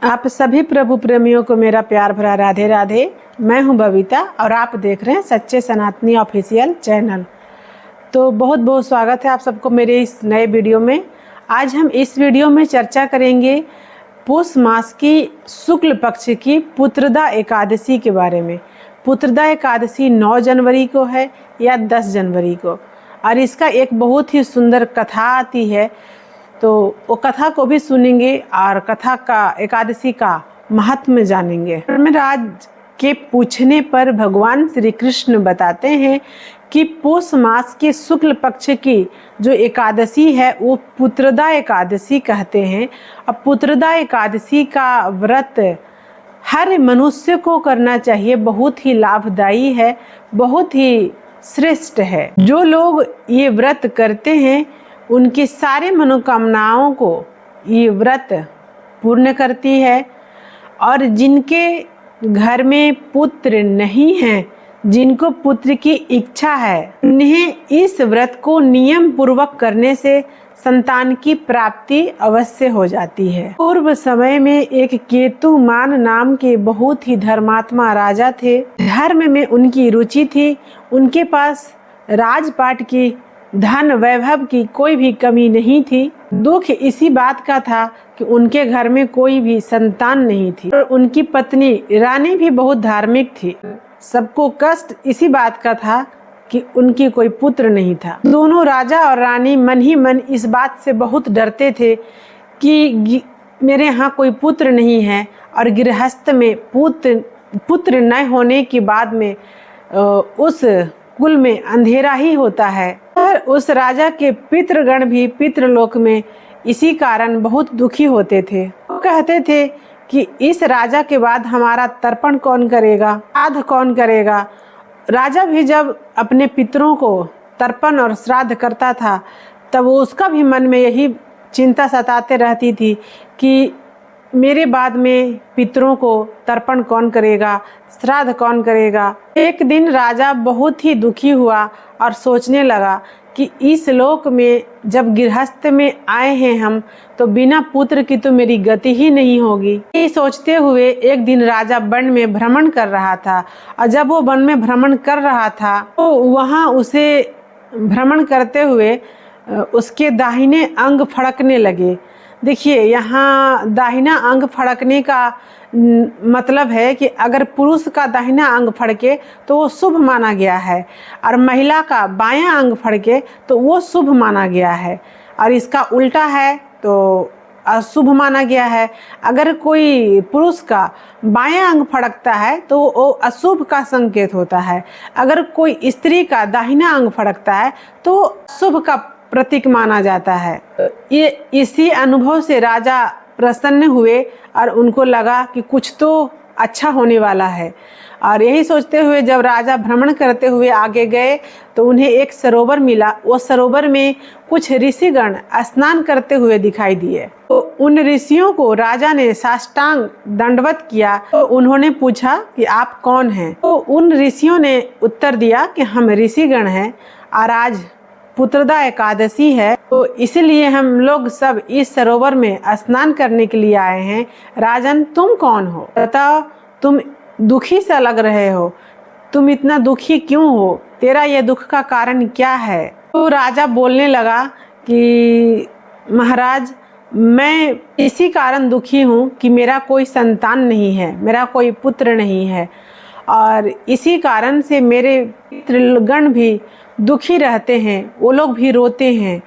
आप सभी प्रभु प्रेमियों को मेरा प्यार भरा राधे राधे। मैं हूं बबीता और आप देख रहे हैं सच्चे सनातनी ऑफिशियल चैनल। तो बहुत बहुत स्वागत है आप सबको मेरे इस नए वीडियो में। आज हम इस वीडियो में चर्चा करेंगे पुष मास की शुक्ल पक्ष की पुत्रदा एकादशी के बारे में। पुत्रदा एकादशी 9 जनवरी को है या 10 जनवरी को, और इसका एक बहुत ही सुंदर कथा आती है, तो वो कथा को भी सुनेंगे और कथा का एकादशी का महत्व जानेंगे। धर्मराज के पूछने पर भगवान श्री कृष्ण बताते हैं कि पुष मास के शुक्ल पक्ष की जो एकादशी है वो पुत्रदा एकादशी कहते हैं। अब पुत्रदा एकादशी का व्रत हर मनुष्य को करना चाहिए, बहुत ही लाभदायी है, बहुत ही श्रेष्ठ है। जो लोग ये व्रत करते हैं उनकी सारे मनोकामनाओं को ये व्रत पूर्ण करती है। और जिनके घर में पुत्र नहीं है, जिनको पुत्र की इच्छा है, उन्हें इस व्रत को नियम पूर्वक करने से संतान की प्राप्ति अवश्य हो जाती है। पूर्व समय में एक केतुमान नाम के बहुत ही धर्मात्मा राजा थे। धर्म में उनकी रुचि थी, उनके पास राजपाट की धन वैभव की कोई भी कमी नहीं थी। दुख इसी बात का था कि उनके घर में कोई भी संतान नहीं थी और उनकी पत्नी रानी भी बहुत धार्मिक थी। सबको कष्ट इसी बात का था कि उनकी कोई पुत्र नहीं था। दोनों राजा और रानी मन ही मन इस बात से बहुत डरते थे कि मेरे यहाँ कोई पुत्र नहीं है, और गृहस्थ में पुत्र न होने के बाद में उस कुल में अंधेरा ही होता है। और उस राजा के पितृगण भी पितृलोक में इसी कारण बहुत दुखी होते थे। वो कहते थे कि इस राजा के बाद हमारा तर्पण कौन करेगा, श्राद्ध कौन करेगा। राजा भी जब अपने पितरों को तर्पण और श्राद्ध करता था तब उसका भी मन में यही चिंता सताते रहती थी कि मेरे बाद में पितरों को तर्पण कौन करेगा, श्राद्ध कौन करेगा। एक दिन राजा बहुत ही दुखी हुआ और सोचने लगा कि इस लोक में जब गृहस्थ में आए हैं हम, तो बिना पुत्र की तो मेरी गति ही नहीं होगी। ये सोचते हुए एक दिन राजा वन में भ्रमण कर रहा था, और जब वो वन में भ्रमण कर रहा था तो वहाँ उसे भ्रमण करते हुए उसके दाहिने अंग फड़कने लगे। देखिए, यहाँ दाहिना अंग फड़कने का मतलब है कि अगर पुरुष का दाहिना अंग फड़के तो वो शुभ माना गया है, और महिला का बायां अंग फड़के तो वो शुभ माना गया है, और इसका उल्टा है तो अशुभ माना गया है। अगर कोई पुरुष का बायां अंग फड़कता है तो वो अशुभ का संकेत होता है। अगर कोई स्त्री का दाहिना अंग फड़कता है तो शुभ का प्रतीक माना जाता है। ये इसी अनुभव से राजा प्रसन्न हुए और उनको लगा कि कुछ तो अच्छा होने वाला है। और यही सोचते हुए जब राजा भ्रमण करते हुए आगे गए तो उन्हें एक सरोवर मिला। वो सरोवर में कुछ ऋषिगण स्नान करते हुए दिखाई दिए। तो उन ऋषियों को राजा ने साष्टांग दंडवत किया। तो उन्होंने पूछा कि आप कौन हैं। तो उन ऋषियों ने उत्तर दिया कि हम ऋषिगण हैं, और आज पुत्रदा एकादशी है तो इसलिए हम लोग सब इस सरोवर में स्नान करने के लिए आए हैं। राजन, तुम कौन हो? बताओ, तुम दुखी सा लग रहे हो, तुम इतना दुखी क्यों हो? तेरा ये दुख का कारण क्या है? तो राजा बोलने लगा कि महाराज, मैं इसी कारण दुखी हूँ कि मेरा कोई संतान नहीं है, मेरा कोई पुत्र नहीं है, और इसी कारण से मेरे पितृगण भी दुखी रहते हैं। वो लोग भी रोते हैं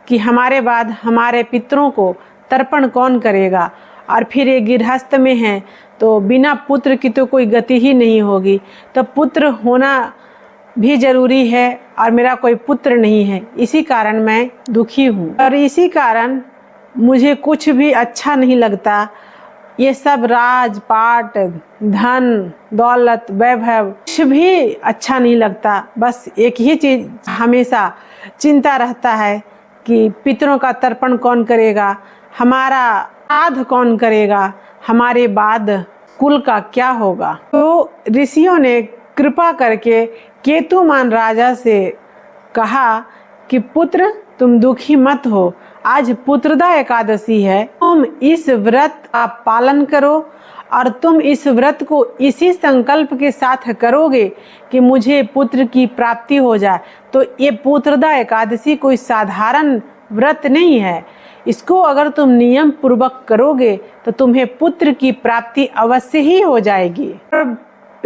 कि हमारे बाद हमारे पितरों को तर्पण कौन करेगा, और फिर ये गृहस्थ में हैं तो बिना पुत्र की तो कोई गति ही नहीं होगी। तो पुत्र होना भी जरूरी है, और मेरा कोई पुत्र नहीं है, इसी कारण मैं दुखी हूँ, और इसी कारण मुझे कुछ भी अच्छा नहीं लगता। ये सब राजपाट, धन दौलत, वैभव कुछ भी अच्छा नहीं लगता। बस एक ही चीज हमेशा चिंता रहता है कि पितरों का तर्पण कौन करेगा, हमारा श्राद्ध कौन करेगा, हमारे बाद कुल का क्या होगा। तो ऋषियों ने कृपा करके केतुमान राजा से कहा कि पुत्र, तुम दुखी मत हो, आज पुत्रदा एकादशी है, तुम इस व्रत का पालन करो और तुम इस व्रत को इसी संकल्प के साथ करोगे कि मुझे पुत्र की प्राप्ति हो जाए। तो ये पुत्रदा एकादशी कोई साधारण व्रत नहीं है। इसको अगर तुम नियम पूर्वक करोगे तो तुम्हें पुत्र की प्राप्ति अवश्य ही हो जाएगी।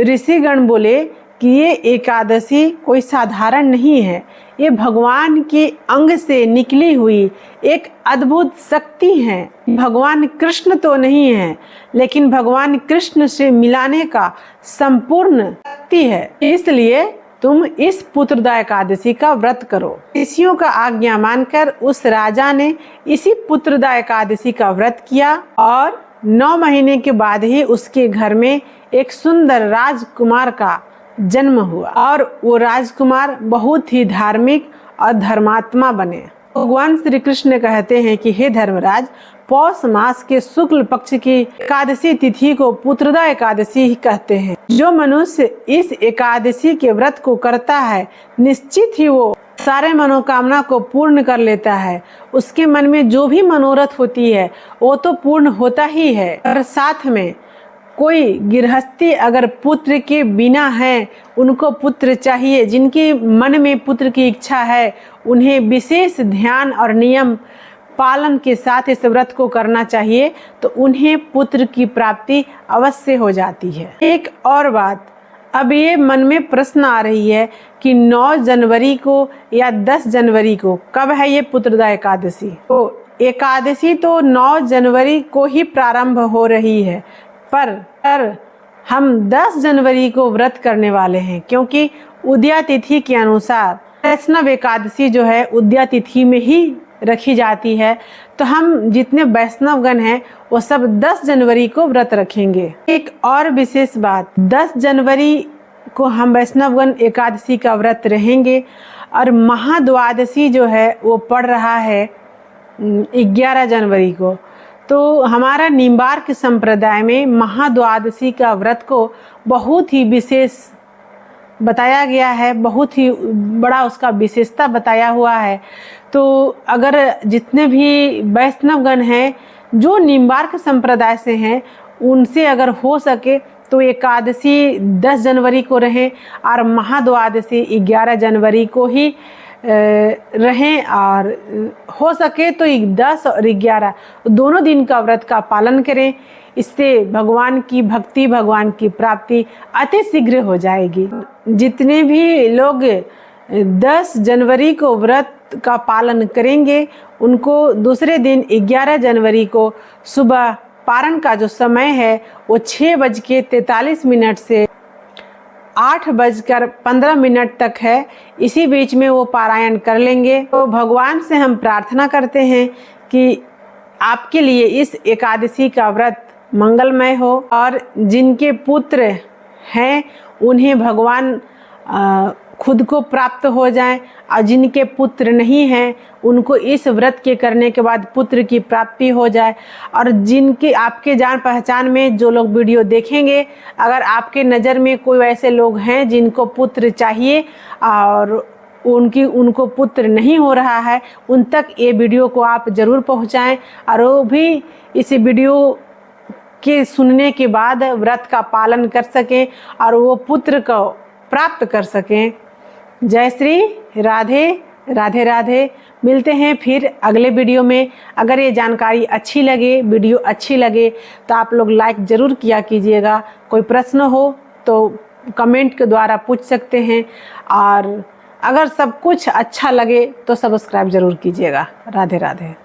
ऋषिगण बोले कि ये एकादशी कोई साधारण नहीं है, ये भगवान के अंग से निकली हुई एक अद्भुत शक्ति है। भगवान कृष्ण तो नहीं है, लेकिन भगवान कृष्ण से मिलाने का संपूर्ण शक्ति है। इसलिए तुम इस पुत्रदा एकादशी का व्रत करो। ऋषियों का आज्ञा मानकर उस राजा ने इसी पुत्रदा एकादशी का व्रत किया और 9 महीने के बाद ही उसके घर में एक सुंदर राजकुमार का जन्म हुआ और वो राजकुमार बहुत ही धार्मिक और धर्मात्मा बने। भगवान श्री कृष्ण कहते हैं कि हे धर्मराज, पौष मास के शुक्ल पक्ष की एकादशी तिथि को पुत्रदा एकादशी ही कहते हैं। जो मनुष्य इस एकादशी के व्रत को करता है, निश्चित ही वो सारे मनोकामना को पूर्ण कर लेता है। उसके मन में जो भी मनोरथ होती है वो तो पूर्ण होता ही है। और साथ में कोई गृहस्थी अगर पुत्र के बिना है, उनको पुत्र चाहिए, जिनके मन में पुत्र की इच्छा है, उन्हें विशेष ध्यान और नियम पालन के साथ इस व्रत को करना चाहिए, तो उन्हें पुत्र की प्राप्ति अवश्य हो जाती है। एक और बात, अब ये मन में प्रश्न आ रही है कि 9 जनवरी को या 10 जनवरी को कब है ये पुत्रदा एकादशी? तो एकादशी तो 9 जनवरी को ही प्रारंभ हो रही है, पर हम 10 जनवरी को व्रत करने वाले हैं, क्योंकि उदया तिथि के अनुसार वैष्णव एकादशी जो है उदया तिथि में ही रखी जाती है। तो हम जितने वैष्णवगण हैं वो सब 10 जनवरी को व्रत रखेंगे। एक और विशेष बात, 10 जनवरी को हम वैष्णवगण एकादशी का व्रत रहेंगे और महाद्वादशी जो है वो पड़ रहा है 11 जनवरी को। तो हमारा निम्बार्क संप्रदाय में महाद्वादशी का व्रत को बहुत ही विशेष बताया गया है, बहुत ही बड़ा उसका विशेषता बताया हुआ है। तो अगर जितने भी वैष्णवगण हैं जो निम्बार्क संप्रदाय से हैं, उनसे अगर हो सके तो एकादशी 10 जनवरी को रहें और महाद्वादशी 11 जनवरी को ही रहें, और हो सके तो 10 और 11 दोनों दिन का व्रत का पालन करें। इससे भगवान की भक्ति, भगवान की प्राप्ति अति शीघ्र हो जाएगी। जितने भी लोग 10 जनवरी को व्रत का पालन करेंगे, उनको दूसरे दिन 11 जनवरी को सुबह पारण का जो समय है वो 6:43 से 8:15 तक है। इसी बीच में वो पारायण कर लेंगे। तो भगवान से हम प्रार्थना करते हैं कि आपके लिए इस एकादशी का व्रत मंगलमय हो और जिनके पुत्र हैं उन्हें भगवान खुद को प्राप्त हो जाएं, और जिनके पुत्र नहीं हैं उनको इस व्रत के करने के बाद पुत्र की प्राप्ति हो जाए। और जिनके आपके जान पहचान में जो लोग वीडियो देखेंगे, अगर आपके नज़र में कोई ऐसे लोग हैं जिनको पुत्र चाहिए और उनको पुत्र नहीं हो रहा है, उन तक ये वीडियो को आप ज़रूर पहुंचाएं और वो भी इस वीडियो के सुनने के बाद व्रत का पालन कर सकें और वो पुत्र को प्राप्त कर सकें। जय श्री राधे राधे राधे। मिलते हैं फिर अगले वीडियो में। अगर ये जानकारी अच्छी लगे, वीडियो अच्छी लगे, तो आप लोग लाइक ज़रूर किया कीजिएगा। कोई प्रश्न हो तो कमेंट के द्वारा पूछ सकते हैं, और अगर सब कुछ अच्छा लगे तो सब्सक्राइब ज़रूर कीजिएगा। राधे राधे।